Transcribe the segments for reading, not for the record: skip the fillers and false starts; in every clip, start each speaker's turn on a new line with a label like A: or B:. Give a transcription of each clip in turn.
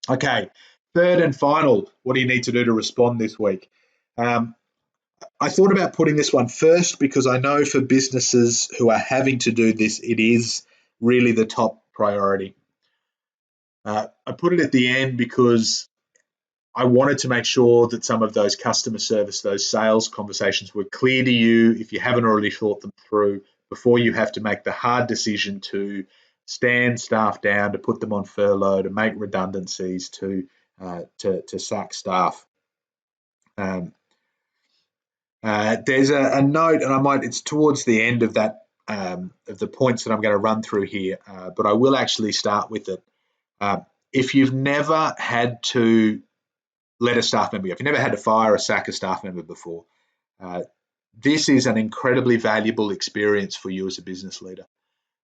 A: Okay, third and final, what do you need to do to respond this week? I thought about putting this one first because I know for businesses who are having to do this, it is really the top priority. I put it at the end because I wanted to make sure that some of those customer service, those sales conversations were clear to you if you haven't already thought them through before you have to make the hard decision to stand staff down, to put them on furlough, to make redundancies, to sack staff. There's a note, and it's towards the end of that of the points that I'm going to run through here, but I will actually start with it. If you've never had to let a staff member go, if you've never had to fire or sack a staff member before, this is an incredibly valuable experience for you as a business leader.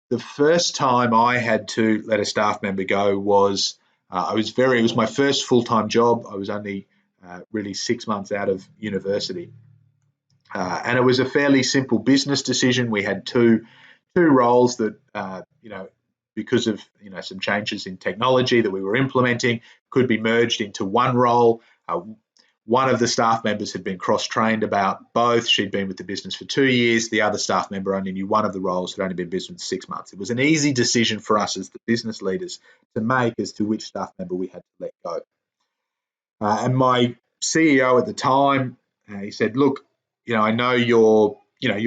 A: The first time I had to let a staff member go was, it was my first full-time job. I was only really 6 months out of university. And it was a fairly simple business decision. We had two roles that, because of some changes in technology that we were implementing, could be merged into one role. One of the staff members had been cross-trained about both. She'd been with the business for 2 years. The other staff member only knew one of the roles, had only been in business for 6 months. It was an easy decision for us as the business leaders to make as to which staff member we had to let go. And my CEO at the time, he said, "Look, I know you're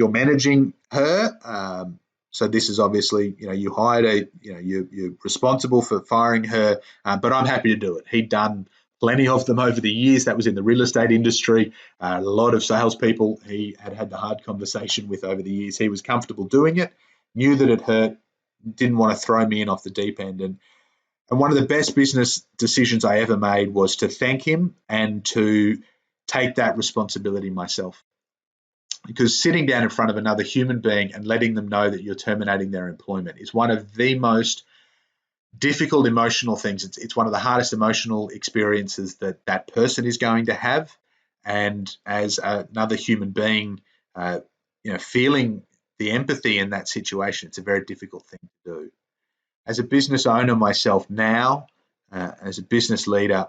A: managing her. So this is obviously, you hired you're responsible for firing her, but I'm happy to do it." He'd done plenty of them over the years. That was in the real estate industry. A lot of salespeople he had had the hard conversation with over the years. He was comfortable doing it, knew that it hurt, didn't want to throw me in off the deep end. And one of the best business decisions I ever made was to thank him and to take that responsibility myself. Because sitting down in front of another human being and letting them know that you're terminating their employment is one of the most difficult emotional things. It's one of the hardest emotional experiences that person is going to have. And as another human being, feeling the empathy in that situation, it's a very difficult thing to do. As a business owner myself now, as a business leader,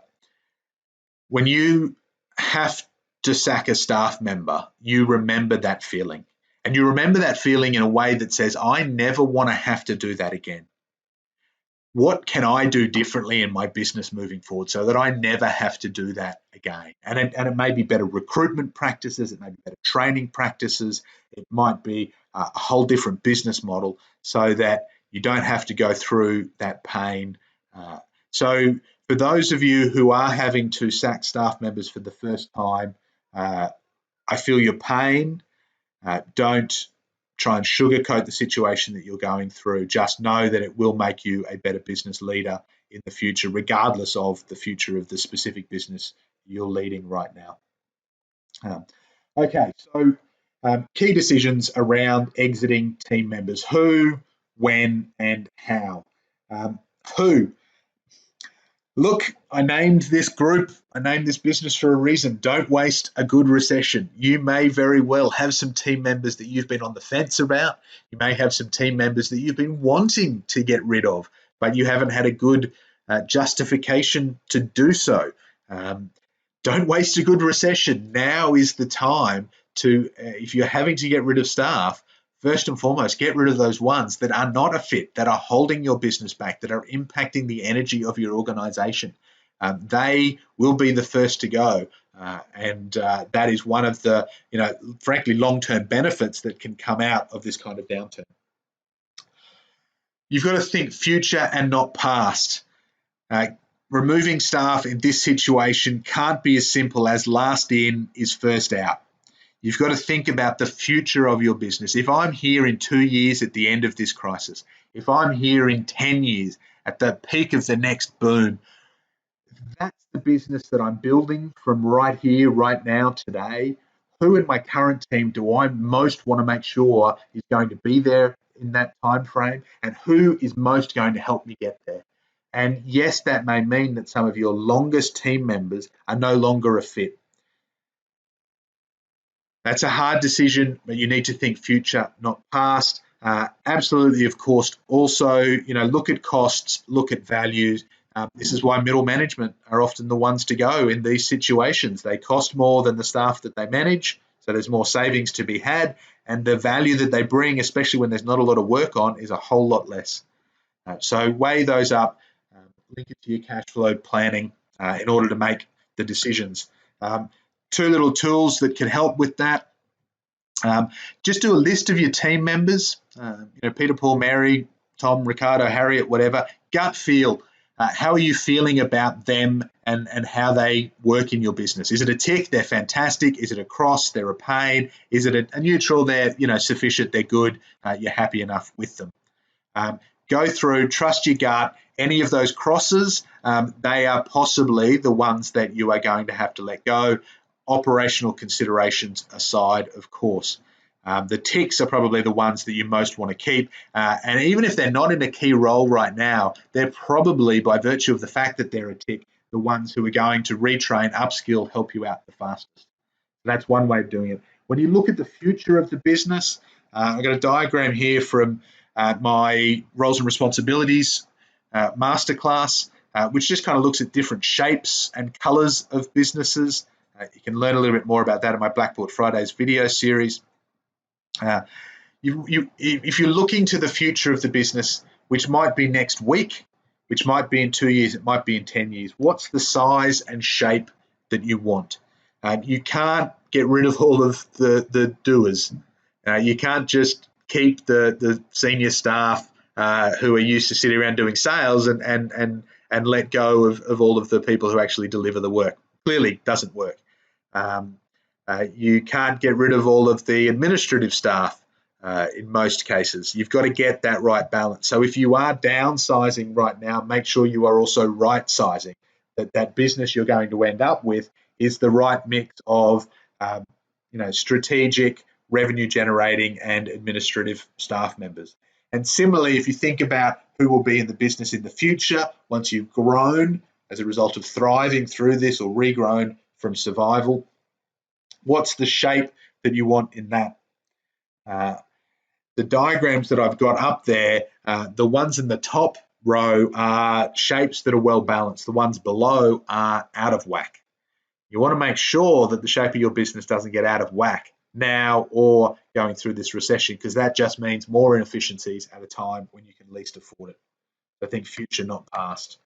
A: when you have to sack a staff member, you remember that feeling. And you remember that feeling in a way that says, I never want to have to do that again. What can I do differently in my business moving forward so that I never have to do that again? And it may be better recruitment practices, it may be better training practices, it might be a whole different business model so that you don't have to go through that pain. So for those of you who are having to sack staff members for the first time, I feel your pain. Don't try and sugarcoat the situation that you're going through. Just know that it will make you a better business leader in the future, regardless of the future of the specific business you're leading right now. Okay, so key decisions around exiting team members. Who, when, and how. Who? Look, I named this group, I named this business for a reason. Don't waste a good recession. You may very well have some team members that you've been on the fence about. You may have some team members that you've been wanting to get rid of, but you haven't had a good justification to do so. Don't waste a good recession. Now is the time to, if you're having to get rid of staff, first and foremost, get rid of those ones that are not a fit, that are holding your business back, that are impacting the energy of your organization. They will be the first to go. And that is one of the, frankly, long-term benefits that can come out of this kind of downturn. You've got to think future and not past. Removing staff in this situation can't be as simple as last in is first out. You've got to think about the future of your business. If I'm here in 2 years at the end of this crisis, if I'm here in 10 years at the peak of the next boom, that's the business that I'm building from right here, right now, today. Who in my current team do I most want to make sure is going to be there in that time frame, and who is most going to help me get there? And yes, that may mean that some of your longest team members are no longer a fit. That's a hard decision, but you need to think future, not past. Absolutely, of course, also, look at costs, look at values. This is why middle management are often the ones to go in these situations. They cost more than the staff that they manage, so there's more savings to be had, and the value that they bring, especially when there's not a lot of work on, is a whole lot less. So weigh those up, link it to your cash flow planning in order to make the decisions. Two little tools that can help with that. Just do a list of your team members, Peter, Paul, Mary, Tom, Ricardo, Harriet, whatever. Gut feel. How are you feeling about them and how they work in your business? Is it a tick? They're fantastic. Is it a cross? They're a pain. Is it a neutral? They're sufficient. They're good. You're happy enough with them. Go through, trust your gut. Any of those crosses, they are possibly the ones that you are going to have to let go. Operational considerations aside, of course. The ticks are probably the ones that you most want to keep. And even if they're not in a key role right now, they're probably, by virtue of the fact that they're a tick, the ones who are going to retrain, upskill, help you out the fastest. That's one way of doing it. When you look at the future of the business, I've got a diagram here from my roles and responsibilities masterclass, which just kind of looks at different shapes and colors of businesses. You can learn a little bit more about that in my Blackboard Fridays video series. If you're looking to the future of the business, which might be next week, which might be in 2 years, it might be in 10 years, what's the size and shape that you want? You can't get rid of all of the doers. You can't just keep the senior staff who are used to sitting around doing sales and let go of all of the people who actually deliver the work. Clearly doesn't work. You can't get rid of all of the administrative staff in most cases. You've got to get that right balance. So if you are downsizing right now, make sure you are also right-sizing, that business you're going to end up with is the right mix of strategic, revenue generating and administrative staff members. And similarly, if you think about who will be in the business in the future, once you've grown as a result of thriving through this or regrown from survival, what's the shape that you want in that? The diagrams that I've got up there, the ones in the top row are shapes that are well balanced. The ones below are out of whack. You want to make sure that the shape of your business doesn't get out of whack now or going through this recession, because that just means more inefficiencies at a time when you can least afford it. I think future, not past.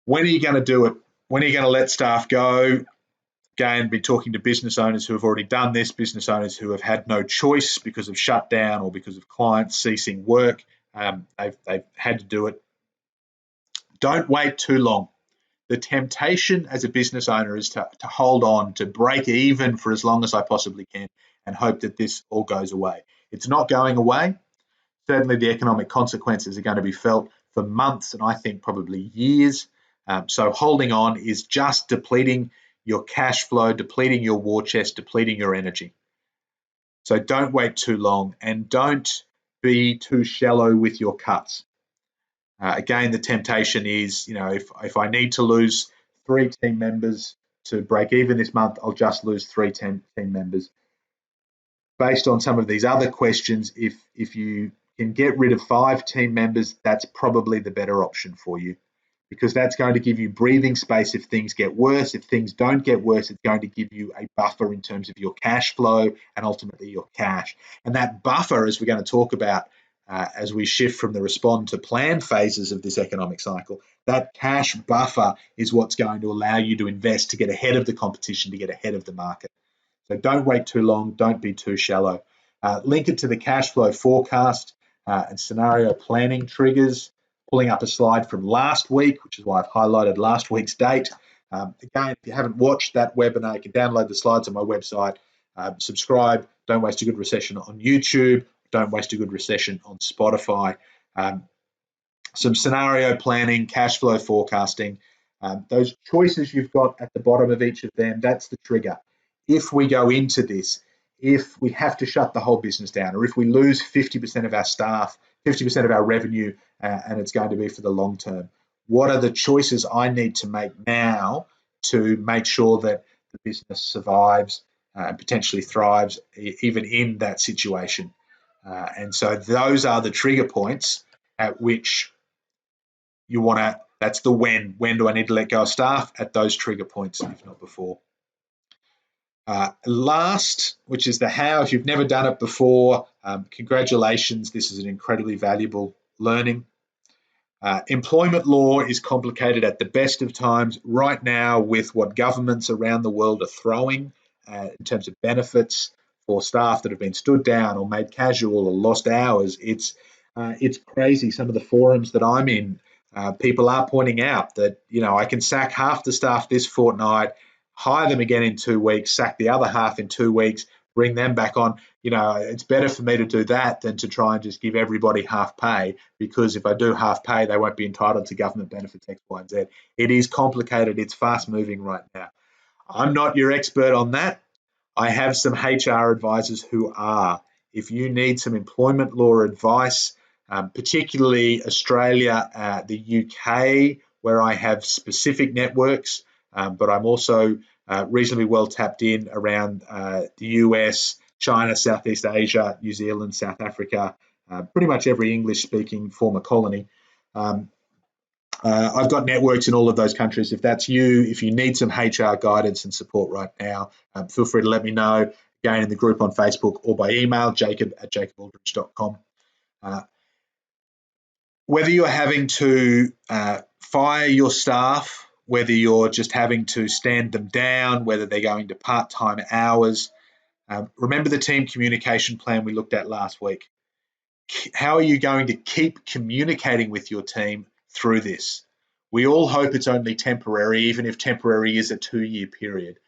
A: When are you going to do it? When are you going to let staff go? Again, be talking to business owners who have already done this, business owners who have had no choice because of shutdown or because of clients ceasing work. They've had to do it. Don't wait too long. The temptation as a business owner is to hold on, to break even for as long as I possibly can and hope that this all goes away. It's not going away. Certainly the economic consequences are going to be felt for months and I think probably years. So holding on is just depleting your cash flow, depleting your war chest, depleting your energy. So don't wait too long and don't be too shallow with your cuts. Again, the temptation is, if I need to lose 3 team members to break even this month, I'll just lose 3 team members. Based on some of these other questions, if you can get rid of 5 team members, that's probably the better option for you, because that's going to give you breathing space if things get worse. If things don't get worse, it's going to give you a buffer in terms of your cash flow and ultimately your cash. And that buffer, as we're going to talk about as we shift from the respond to plan phases of this economic cycle, that cash buffer is what's going to allow you to invest, to get ahead of the competition, to get ahead of the market. So don't wait too long, don't be too shallow. Link it to the cash flow forecast and scenario planning triggers. Pulling up a slide from last week, which is why I've highlighted last week's date. Again, if you haven't watched that webinar, you can download the slides on my website. Subscribe. Don't Waste a Good Recession on YouTube. Don't Waste a Good Recession on Spotify. Some scenario planning, cash flow forecasting. Those choices you've got at the bottom of each of them, that's the trigger. If we go into this, if we have to shut the whole business down, or if we lose 50% of our staff, 50% of our revenue, and it's going to be for the long term, what are the choices I need to make now to make sure that the business survives and potentially thrives even in that situation? And so those are the trigger points at which you want to That's the when. When do I need to let go of staff? At those trigger points, if not before. Last, which is the how. If you've never done it before, congratulations. This is an incredibly valuable learning. Employment law is complicated at the best of times. Right now, with what governments around the world are throwing in terms of benefits for staff that have been stood down or made casual or lost hours, it's crazy. Some of the forums that I'm in, people are pointing out that, I can sack half the staff this fortnight, hire them again in 2 weeks, sack the other half in 2 weeks, bring them back on. It's better for me to do that than to try and just give everybody half pay, because if I do half pay, they won't be entitled to government benefits X, Y, and Z. It is complicated. It's fast moving right now. I'm not your expert on that. I have some HR advisors who are. If you need some employment law advice, particularly Australia, the UK, where I have specific networks, but I'm also reasonably well tapped in around the US, China, Southeast Asia, New Zealand, South Africa, pretty much every English-speaking former colony. I've got networks in all of those countries. If that's you, if you need some HR guidance and support right now, feel free to let me know, again in the group on Facebook or by email, jacob@jacobaldrich.com. Whether you're having to fire your staff, whether you're just having to stand them down, whether they're going to part-time hours, remember the team communication plan we looked at last week. How are you going to keep communicating with your team through this? We all hope it's only temporary, even if temporary is a 2-year period.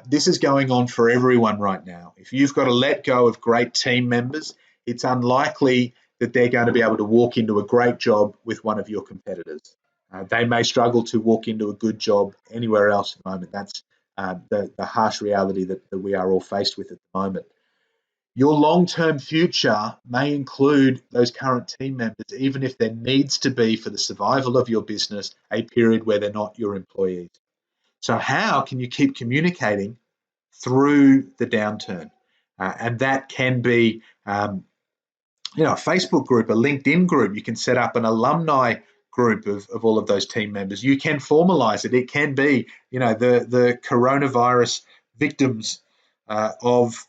A: This is going on for everyone right now. If you've got to let go of great team members, it's unlikely that they're going to be able to walk into a great job with one of your competitors. They may struggle to walk into a good job anywhere else at the moment. That's the harsh reality that we are all faced with at the moment. Your long-term future may include those current team members, even if there needs to be, for the survival of your business, a period where they're not your employees. So how can you keep communicating through the downturn? And that can be, a Facebook group, a LinkedIn group. You can set up an alumni group of all of those team members. You can formalize it. It can be, the coronavirus victims of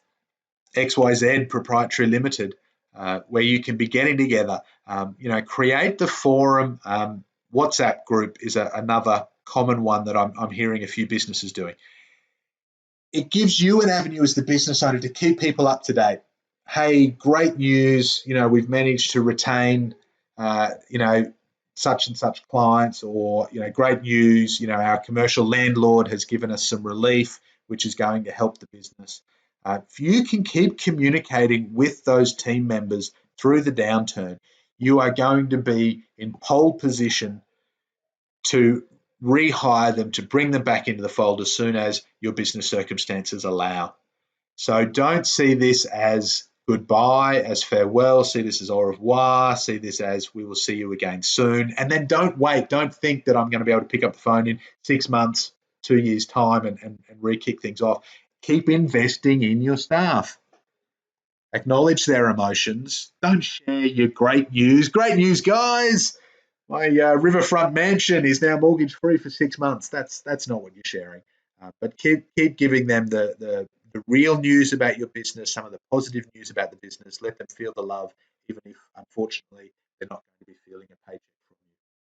A: XYZ Proprietary Limited, where you can be getting together. Create the forum. WhatsApp group is another common one that I'm hearing a few businesses doing. It gives you an avenue as the business owner to keep people up to date. Hey, great news! We've managed to retain, such and such clients, or great news! Our commercial landlord has given us some relief, which is going to help the business. If you can keep communicating with those team members through the downturn, you are going to be in pole position to rehire them, to bring them back into the fold as soon as your business circumstances allow. So don't see this as goodbye, as farewell. See this as au revoir. See this as we will see you again soon. And then don't wait. Don't think that I'm going to be able to pick up the phone in 6 months, 2 years' time and re-kick things off. Keep investing in your staff. Acknowledge their emotions. Don't share your great news. Great news, guys! My riverfront mansion is now mortgage free for 6 months. That's not what you're sharing. But keep giving them the real news about your business, some of the positive news about the business. Let them feel the love, even if unfortunately they're not going to be feeling a paycheck